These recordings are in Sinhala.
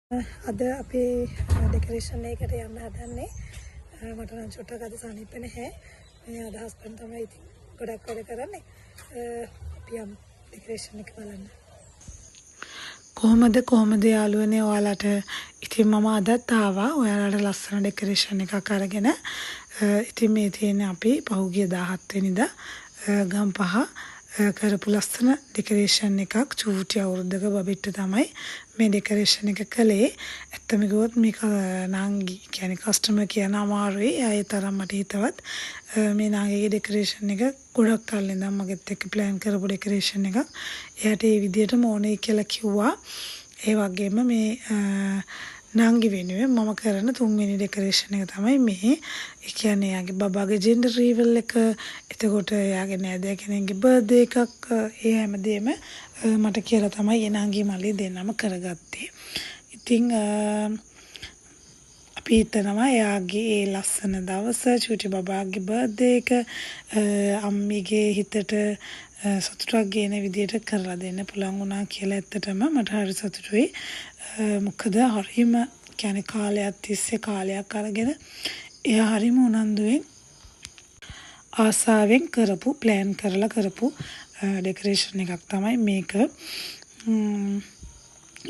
අද අපේ ඩෙකොරේෂන් එකකට යන්න හදන්නේ. මට නම් චුට්ටක් අද සනීප නැහැ. මේ අදහස් කරන් තමයි ඉතින් ගොඩක් වැඩ කරන්නේ. අපි යමු ඩෙකොරේෂන් එක බලන්න. කොහොමද යාළුවනේ ඔයාලට? ඉතින් මම අදත් ආවා ඔයාලට ලස්සන ඩෙකොරේෂන් එකක් අරගෙන. ඉතින් මේ තියෙන්නේ අපි පහුගිය 17 වෙනිදා ගම්පහ කරපු ලස්සන ඩෙකොරේෂන් එකක්. චූටි අවුරුද්දක බබෙට්ට තමයි මේ ඩෙකොරේෂන් එක කළේ. ඇත්තම කිව්වොත් මේක නාංගි කියන්නේ කස්ටමර් කියන අමාරුයි. ඒ තරම් මට හිතවත් මේ නාංගිගේ ඩෙකොරේෂන් එක ගොඩක් කල් ඉඳන් මගෙත් එක්ක ප්ලෑන් කරපු ඩෙකොරේෂන් එකක්. එයාට ඒ විදිහටම ඕනේ කියලා කිව්වා. ඒ වගේම මේ නාංගි වෙනුවෙන් මම කරන තුන්වෙනි ඩෙකොරේෂන් එක තමයි මේ. ඒ කියන්නේ යාගේ බබාගේ ජෙන්ඩර් රීවල් එක, එතකොට යාගේ නෑදෑ කෙනෙක්ගේ බර්ත්ඩේ එකක්, ඒ හැමදේම මට කියලා තමයි ඒ නාංගි මල්ලි දෙන්නම කරගත්තේ. ඉතින් අපි හිතනවා යාගේ ඒ ලස්සන දවස චූටි බබාගේ බර්ත්ඩේ එක අම්මිගේ හිතට සතුටක් ගෙන විදියට කරලා දෙන්න පුළුවන් වුණා කියලා ඇත්තටම මට හරි සතුටුයි. මොකද හරිම කියන්නේ කාලයක් තිස්සේ කාලයක් අරගෙන එයා හරිම උනන්දුවෙන් ආසාවෙන් කරපු ප්ලෑන් කරලා කරපු ඩෙකොරේෂන් එකක් තමයි මේක.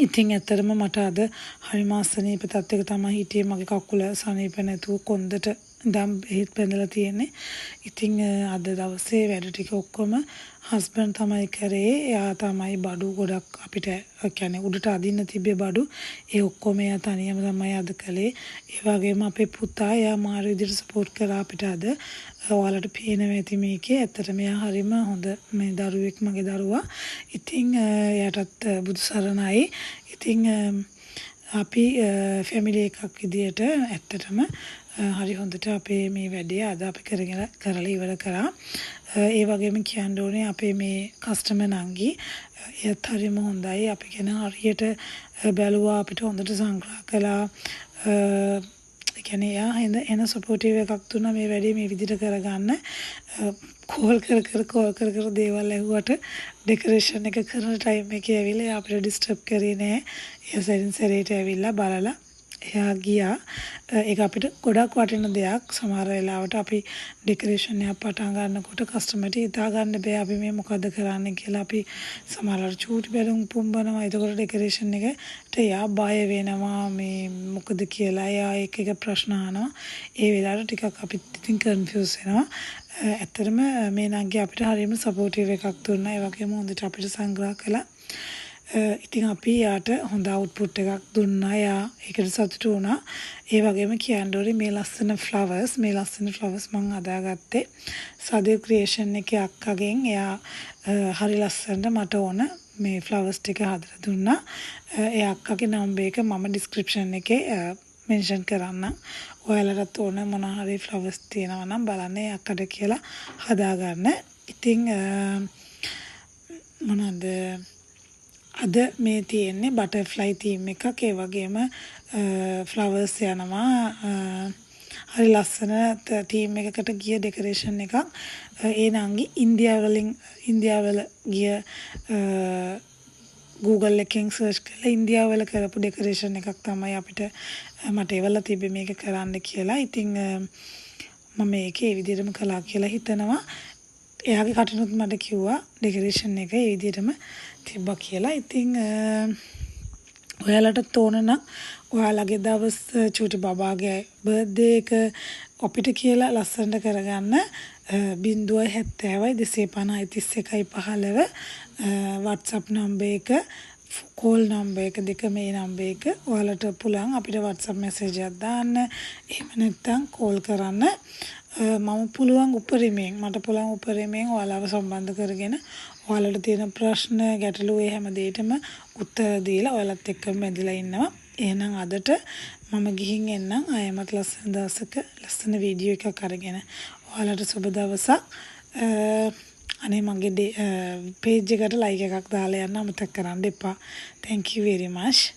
ඉතින් ඇත්තටම මට අද හරිම අසනීප තත්ත්වයක තමයි හිටියේ. මගේ කකුල සනීප නැතුව කොන්දට දම් බෙහෙත් බඳලා තියෙන්නේ. ඉතින් අද දවසේ වැඩ ටික ඔක්කොම හස්බන්ඩ් තමයි කරේ. එයා තමයි බඩු ගොඩක් අපිට කියන්නේ උඩට අදින්න තිබ්බේ බඩු. ඒ ඔක්කොම එයා තනියම තමයි අද කළේ. ඒ වගේම අපේ පුතා එයා මාරු විදිහට සපෝට් කරා අපිට අද. ඔයාලට පේනවා ඇති මේකේ. ඇත්තටම එයා හරිම හොඳ මේ දරුවෙක් මගේ දරුවා. ඉතින් එයාටත් බුදු සරණයි. ඉතින් අපි ෆැමිලි එකක් විදියට ඇත්තටම හරි හොඳට අපේ මේ වැඩේ අද අපි කරලා ඉවර කරා. ඒ වගේම කියන්න ඕනේ අපේ මේ කස්ටමර් නංගි එයත් හරිම හොඳයි. අපි ගැන හරියට බැලුවා, අපිට හොඳට සංග්‍රහ කළා. ඒ කියන්නේ එයා එන සපෝටිව් එකක් දුන්නා මේ වැඩේ මේ විදිහට කරගන්න. කෝල් කර දේවල් ඇහුවට ඩෙකොරේෂන් එක කරන ටයිම් එකේ ඇවිල්ලා අපිට ඩිස්ටර්බ් කරේ නෑ. එයා සැරින් සැරේට ඇවිල්ලා බලලා එයා ගියා. ඒක අපිට ගොඩක් වටින දෙයක්. සමහර වෙලාවට අපි ඩෙකොරේෂන් එකක් පටන් ගන්නකොට කස්ටමර්ට හිතා ගන්න බෑ අපි මේ මොකද කරන්නේ කියලා. අපි සමහරවිට චූටි බැලුම් පුම්බනවා. එතකොට ඩෙකොරේෂන් එකට එයා බය වෙනවා මේ මොකද කියලා. එයා එක ප්‍රශ්න අහනවා. ඒ වෙලාවට ටිකක් අපිත් ඉතින් කන්ෆියුස් වෙනවා. ඇත්තටම මේ නංගි අපිට හරියම සපෝටිව් එකක් දුන්නා. ඒ වගේම හොඳට අපිට සංග්‍රහ කළා. ඉතින් අපි යාට හොඳ අවුට්පුට් එකක් දුන්නා. යා ඒකට සතුටු වුණා. ඒ වගේම කියන්න ඕනේ මේ ලස්සන ෆ්ලවර්ස් මම හදාගත්තේ සදේව් ක්‍රියේෂන් එකේ අක්කගෙන්. එයා හරි ලස්සනට මට ඕන මේ ෆ්ලවර්ස් ටික හදලා දුන්නා. ඒ අක්කගේ නම්බර් එක මම ඩිස්ක්‍රිප්ෂන් එකේ මෙන්ෂන් කරන්නම්. ඔයාලටත් ඕන මොන හරි ෆ්ලවර්ස් තියෙනවා නම් බලන්න ඒ අක්කට කියලා හදාගන්න. ඉතින් මොනවාද අද මේ තියෙන්නේ බටර්ෆ්ලයි තීම් එකක්. ඒ වගේම ෆ්ලවර්ස් යනවා. හරි ලස්සන තීම් එකකට ගිය ඩෙකොරේෂන් එකක්. ඒ නංගි ඉන්දියාවල ගිය Google එකෙන් සර්ච් කරලා ඉන්දියාවල කරපු ඩෙකොරේෂන් එකක් තමයි අපිට මට එවලා තිබ්බේ මේක කරන්න කියලා. ඉතින් මම මේකේ ඒ විදිහටම කළා කියලා හිතනවා. එයාගේ කටිනුත් මට කිව්වා ඩෙකොරේෂන් එක ඒ විදිහටම තිබ්බා කියලා. ඉතින් ඔයාලට තෝරන නම් ඔයාලගේ දවස් චූටි බබාගේ බර්ත්ඩේ එක අපිට කියලා ලස්සනට කරගන්න 070 250 31 15 WhatsApp නම්බර් එක කෝල් නම්බර් එක දෙක මේ නම්බර් එක ඔයාලට පුළුවන් අපිට WhatsApp මැසේජ් එකක් දාන්න. එහෙම නැත්නම් කෝල් කරන්න. මට පුළුවන් උපරිමයෙන් ඔයාලව සම්බන්ධ කරගෙන ඔයාලට තියෙන ප්‍රශ්න ගැටලු ඒ හැම දෙයකටම උත්තර දීලා ඔයාලත් එක්කම බැඳලා ඉන්නවා. එහෙනම් අදට මම ගිහින් එන්නම්. ආයෙමත් ලස්සන දවසක ලස්සන වීඩියෝ එකක් අරගෙන. ඔයාලට සුබ දවසක්. අනේ මගේ පේජ් එකට ලයික් එකක් දාලා යන්න අමතක කරන්න එපා. Thank you very much.